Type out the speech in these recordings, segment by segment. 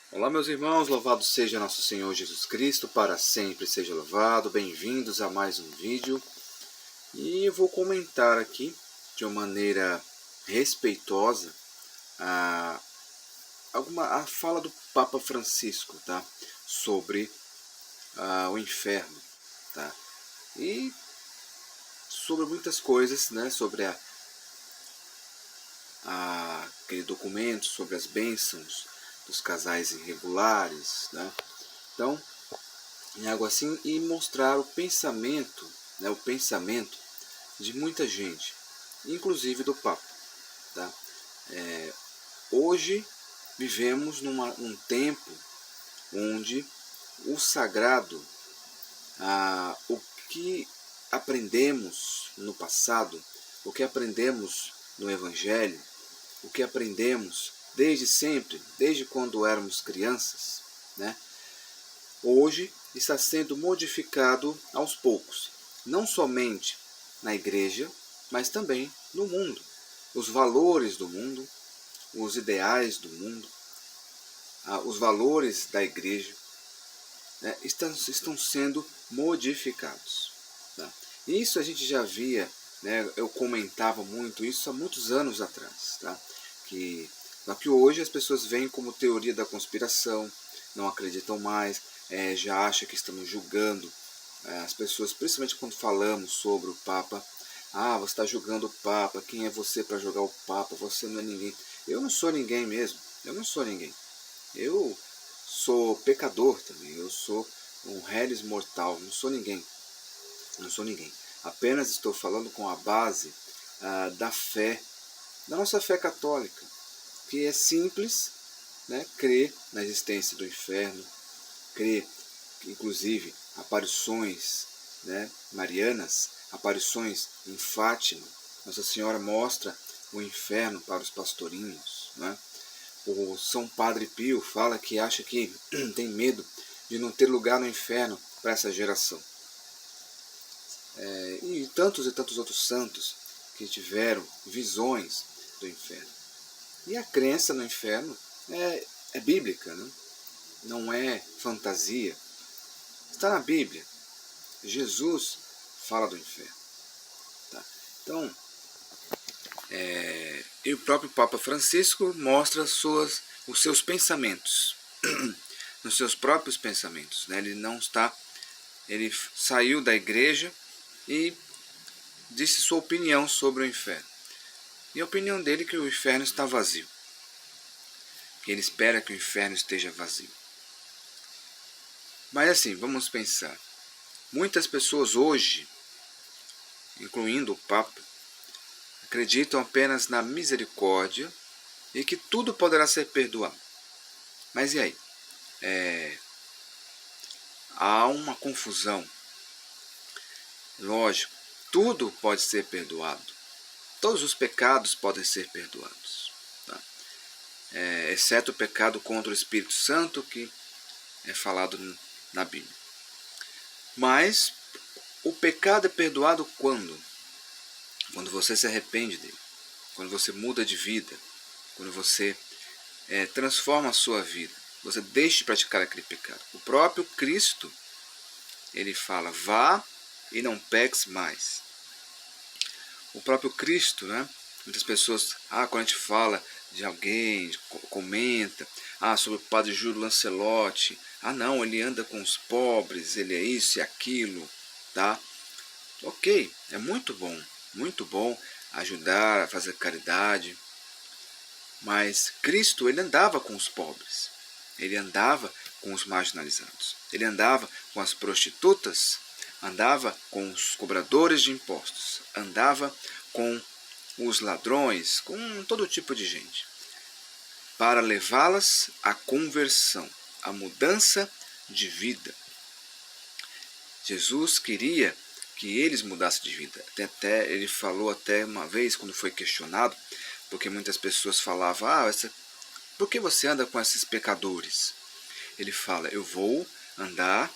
Olá, meus irmãos, louvado seja nosso Senhor Jesus Cristo, para sempre seja louvado. Bem-vindos a mais um vídeo. E eu vou comentar aqui, de uma maneira respeitosa, a fala do Papa Francisco, tá? Sobre o inferno, tá? E sobre muitas coisas, né? Sobre aquele documento, sobre as bênçãos dos casais irregulares, né? Então, em algo assim, e mostrar o pensamento, né, o pensamento de muita gente, inclusive do Papa. Tá? Hoje vivemos num tempo onde o sagrado, o que aprendemos no passado, o que aprendemos no Evangelho, o que aprendemos desde sempre, desde quando éramos crianças, né? Hoje está sendo modificado aos poucos, não somente na igreja, mas também no mundo. Os valores do mundo, os ideais do mundo, os valores da igreja, né, estão sendo modificados. Tá? Isso a gente já via, né, eu comentava muito isso há muitos anos atrás. Tá? Só que hoje as pessoas veem como teoria da conspiração, não acreditam mais, já acham que estamos julgando as pessoas, principalmente quando falamos sobre o Papa. Ah, você está julgando o Papa, quem é você para julgar o Papa? Você não é ninguém. Eu não sou ninguém mesmo, eu não sou ninguém. Eu sou pecador também, eu sou um réis mortal, não sou ninguém. Não sou ninguém. Apenas estou falando com a base da fé, da nossa fé católica, que é simples, né? Crer na existência do inferno, crer, inclusive, aparições, né, marianas, aparições em Fátima. Nossa Senhora mostra o inferno para os pastorinhos. Né? O São Padre Pio fala que acha que tem medo de não ter lugar no inferno para essa geração. E tantos outros santos que tiveram visões do inferno. E a crença no inferno é bíblica, né? Não é fantasia. Está na Bíblia. Jesus fala do inferno. Tá? Então, e o próprio Papa Francisco mostra os seus pensamentos, nos seus próprios pensamentos. Né? Ele saiu da igreja e disse sua opinião sobre o inferno. E a opinião dele é que o inferno está vazio. Que ele espera que o inferno esteja vazio. Mas assim, vamos pensar. Muitas pessoas hoje, incluindo o Papa, acreditam apenas na misericórdia e que tudo poderá ser perdoado. Mas e aí? Há uma confusão. Lógico, tudo pode ser perdoado. Todos os pecados podem ser perdoados. Tá? Exceto o pecado contra o Espírito Santo, que é falado na Bíblia. Mas o pecado é perdoado quando? Quando você se arrepende dele. Quando você muda de vida. Quando você transforma a sua vida. Você deixa de praticar aquele pecado. O próprio Cristo, ele fala, vá e não peques mais. O próprio Cristo, né? Muitas pessoas, quando a gente fala de alguém, comenta, sobre o padre Júlio Lancelotti, não, ele anda com os pobres, ele é isso e aquilo, tá? Ok, é muito bom ajudar a fazer caridade, mas Cristo, ele andava com os pobres, ele andava com os marginalizados, ele andava com as prostitutas, andava com os cobradores de impostos, andava com os ladrões, com todo tipo de gente, para levá-las à conversão, à mudança de vida. Jesus queria que eles mudassem de vida. Ele falou até uma vez, quando foi questionado, porque muitas pessoas falavam, por que você anda com esses pecadores? Ele fala, eu vou andar,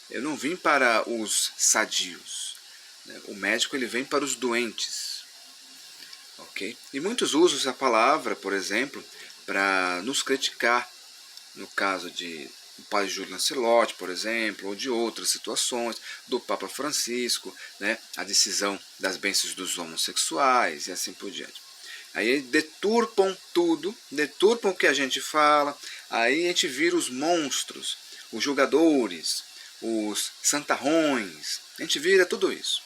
eu não vim para os sadios. O médico ele vem para os doentes. Okay? E muitos usam essa palavra, por exemplo, para nos criticar, no caso de o padre Júlio Lancelotti, por exemplo, ou de outras situações, do Papa Francisco, né, a decisão das bênçãos dos homossexuais e assim por diante. Aí deturpam tudo, deturpam o que a gente fala, aí a gente vira os monstros, os julgadores, os santarrões, a gente vira tudo isso.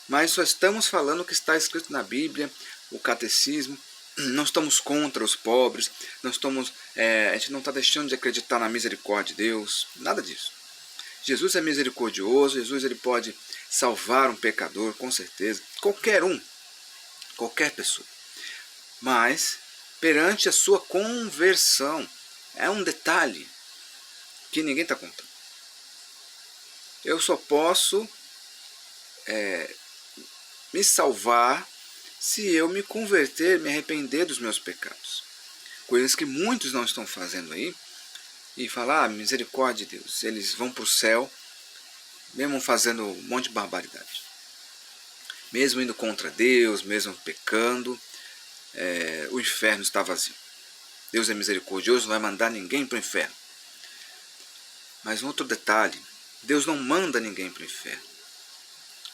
Mas só estamos falando o que está escrito na Bíblia, o catecismo. Não estamos contra os pobres, não estamos, a gente não está deixando de acreditar na misericórdia de Deus, nada disso. Jesus é misericordioso, Jesus ele pode salvar um pecador, com certeza, qualquer um, qualquer pessoa. Mas, perante a sua conversão, é um detalhe que ninguém está contando. Eu só posso me salvar se eu me converter, me arrepender dos meus pecados. Coisas que muitos não estão fazendo aí, e falar, misericórdia de Deus, eles vão para o céu, mesmo fazendo um monte de barbaridade. Mesmo indo contra Deus, mesmo pecando, o inferno está vazio. Deus é misericordioso, não vai mandar ninguém para o inferno. Mas um outro detalhe, Deus não manda ninguém para o inferno.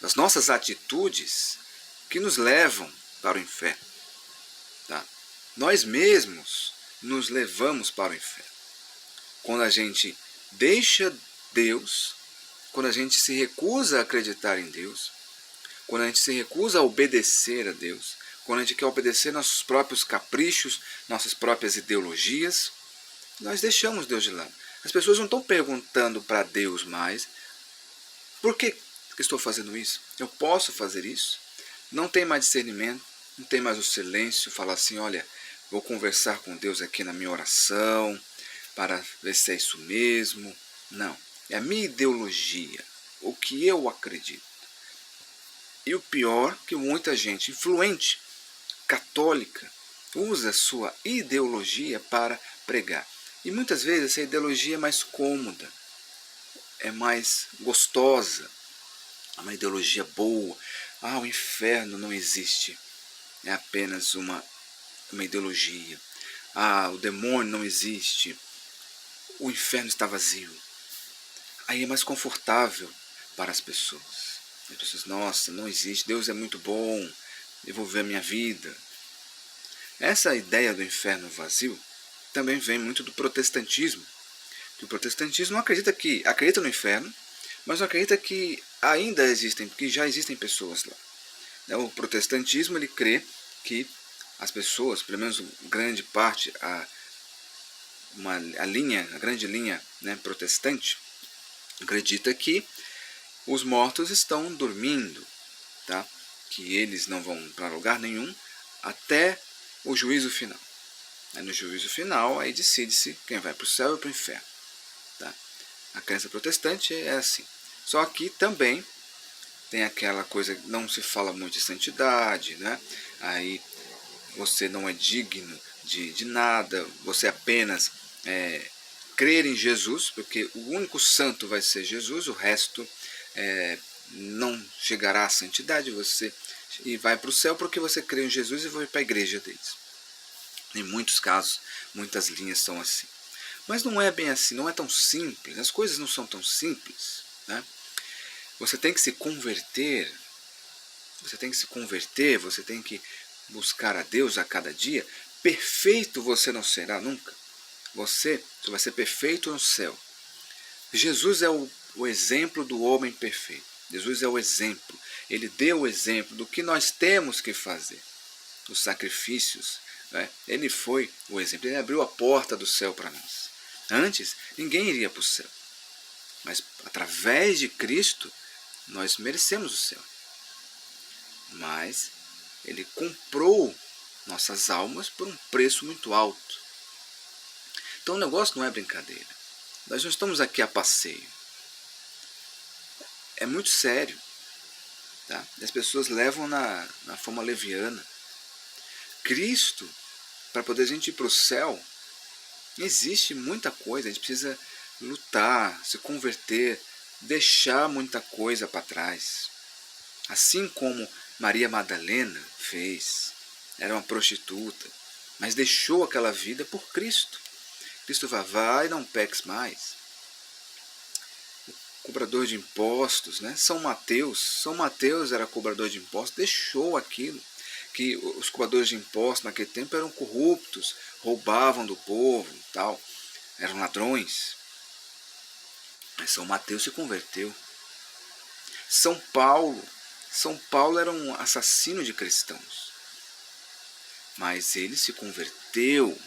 As nossas atitudes que nos levam para o inferno. Tá? Nós mesmos nos levamos para o inferno. Quando a gente deixa Deus, quando a gente se recusa a acreditar em Deus, quando a gente se recusa a obedecer a Deus, quando a gente quer obedecer nossos próprios caprichos, nossas próprias ideologias, nós deixamos Deus de lado. As pessoas não estão perguntando para Deus mais, por que estou fazendo isso? Eu posso fazer isso? Não tem mais discernimento, não tem mais o silêncio, falar assim, olha, vou conversar com Deus aqui na minha oração, para ver se é isso mesmo. Não, é a minha ideologia, o que eu acredito. E o pior, que muita gente influente, católica, usa a sua ideologia para pregar. E muitas vezes essa ideologia é mais cômoda, é mais gostosa, é uma ideologia boa. O inferno não existe, é apenas uma ideologia. O demônio não existe, o inferno está vazio. Aí é mais confortável para as pessoas. As pessoas, nossa, não existe, Deus é muito bom, eu vou ver a minha vida. Essa ideia do inferno vazio também vem muito do protestantismo. O protestantismo acredita no inferno, mas não acredita que ainda existem, que já existem pessoas lá. O protestantismo ele crê que as pessoas, pelo menos grande parte, a grande linha, né, protestante, acredita que os mortos estão dormindo, tá? Que eles não vão para lugar nenhum até o juízo final. No juízo final, aí decide-se quem vai para o céu e para o inferno. Tá? A crença protestante é assim. Só que também tem aquela coisa, não se fala muito de santidade, né? Aí você não é digno de nada, você apenas crer em Jesus, porque o único santo vai ser Jesus, o resto não chegará à santidade, você e vai para o céu porque você crê em Jesus e vai para a igreja deles. Em muitos casos, muitas linhas são assim. Mas não é bem assim, não é tão simples, as coisas não são tão simples. Né? Você tem que se converter, você tem que buscar a Deus a cada dia. Perfeito você não será nunca. Você vai ser perfeito no céu. Jesus é o exemplo do homem perfeito. Jesus é o exemplo. Ele deu o exemplo do que nós temos que fazer. Os sacrifícios. Né? Ele foi o exemplo. Ele abriu a porta do céu para nós. Antes, ninguém iria para o céu. Mas através de Cristo, nós merecemos o céu. Mas ele comprou nossas almas por um preço muito alto. Então o negócio não é brincadeira. Nós não estamos aqui a passeio. É muito sério. Tá? As pessoas levam na forma leviana. Cristo, para poder a gente ir para o céu, existe muita coisa. A gente precisa lutar, se converter, deixar muita coisa para trás. Assim como Maria Madalena fez. Era uma prostituta. mas deixou aquela vida por Cristo. Cristo vai, não peques mais. O cobrador de impostos, né? São Mateus era cobrador de impostos, deixou aquilo, que os cobradores de impostos naquele tempo eram corruptos, roubavam do povo, tal, eram ladrões. Mas São Mateus se converteu. São Paulo era um assassino de cristãos, mas ele se converteu.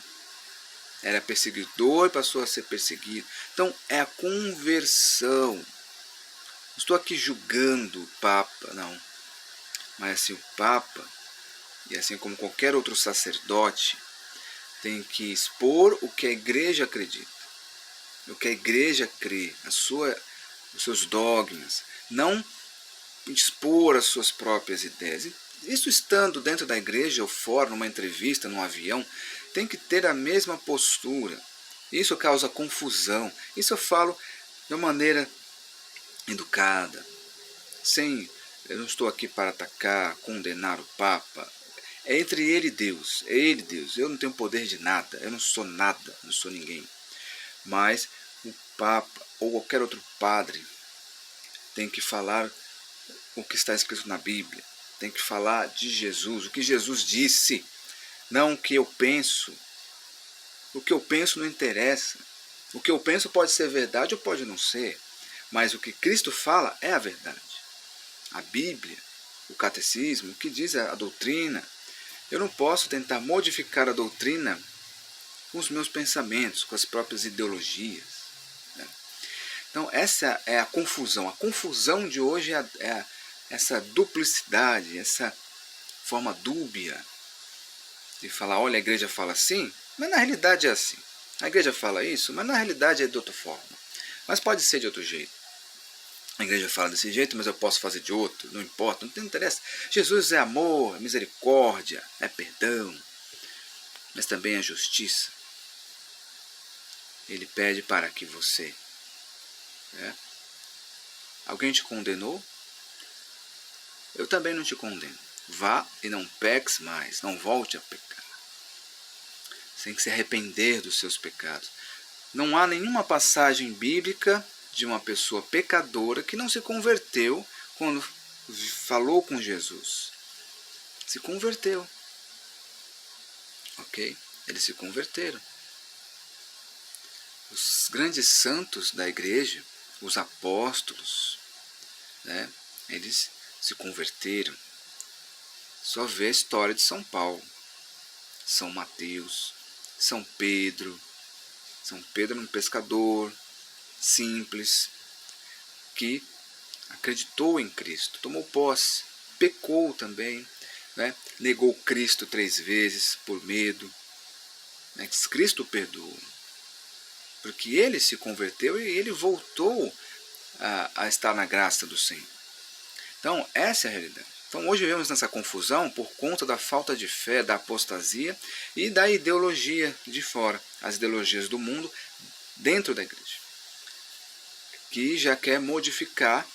Era perseguidor e passou a ser perseguido. Então é a conversão. Não estou aqui julgando o Papa, não. Mas assim, o Papa, e assim como qualquer outro sacerdote, tem que expor o que a igreja acredita, o que a igreja crê, os seus dogmas. Não expor as suas próprias ideias. Isso estando dentro da igreja ou fora, numa entrevista, num avião, tem que ter a mesma postura. Isso causa confusão. Isso eu falo de uma maneira educada. Eu não estou aqui para atacar, condenar o Papa. É entre ele e Deus. É ele e Deus. Eu não tenho poder de nada. Eu não sou nada. Não sou ninguém. Mas o Papa ou qualquer outro padre tem que falar o que está escrito na Bíblia. Tem que falar de Jesus, o que Jesus disse, não o que eu penso. O que eu penso não interessa. O que eu penso pode ser verdade ou pode não ser, mas o que Cristo fala é a verdade. A Bíblia, o catecismo, o que diz a doutrina. Eu não posso tentar modificar a doutrina com os meus pensamentos, com as próprias ideologias. Então essa é a confusão. A confusão de hoje é essa duplicidade, essa forma dúbia de falar, olha, a igreja fala assim, mas na realidade é assim. A igreja fala isso, mas na realidade é de outra forma. Mas pode ser de outro jeito. A igreja fala desse jeito, mas eu posso fazer de outro, não importa, não interessa. Jesus é amor, é misericórdia, é perdão, mas também é justiça. Ele pede para que você... Alguém te condenou? Eu também não te condeno. Vá e não peques mais, não volte a pecar. Você tem que se arrepender dos seus pecados. Não há nenhuma passagem bíblica de uma pessoa pecadora que não se converteu quando falou com Jesus. Se converteu. Ok? Eles se converteram. Os grandes santos da igreja, os apóstolos, eles se converteram. Só vê a história de São Paulo, São Mateus, São Pedro. São Pedro era um pescador simples que acreditou em Cristo, tomou posse, pecou também, negou Cristo 3 vezes por medo. Cristo o perdoou, porque ele se converteu e ele voltou a estar na graça do Senhor. Então essa é a realidade. Então hoje vivemos nessa confusão por conta da falta de fé, da apostasia e da ideologia de fora, as ideologias do mundo dentro da igreja, que já quer modificar,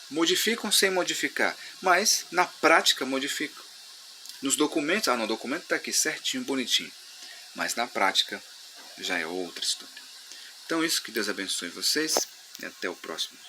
modificam sem modificar, mas na prática modificam. Nos documentos, no documento está aqui certinho, bonitinho, mas na prática já é outra história. Então isso, que Deus abençoe vocês e até o próximo.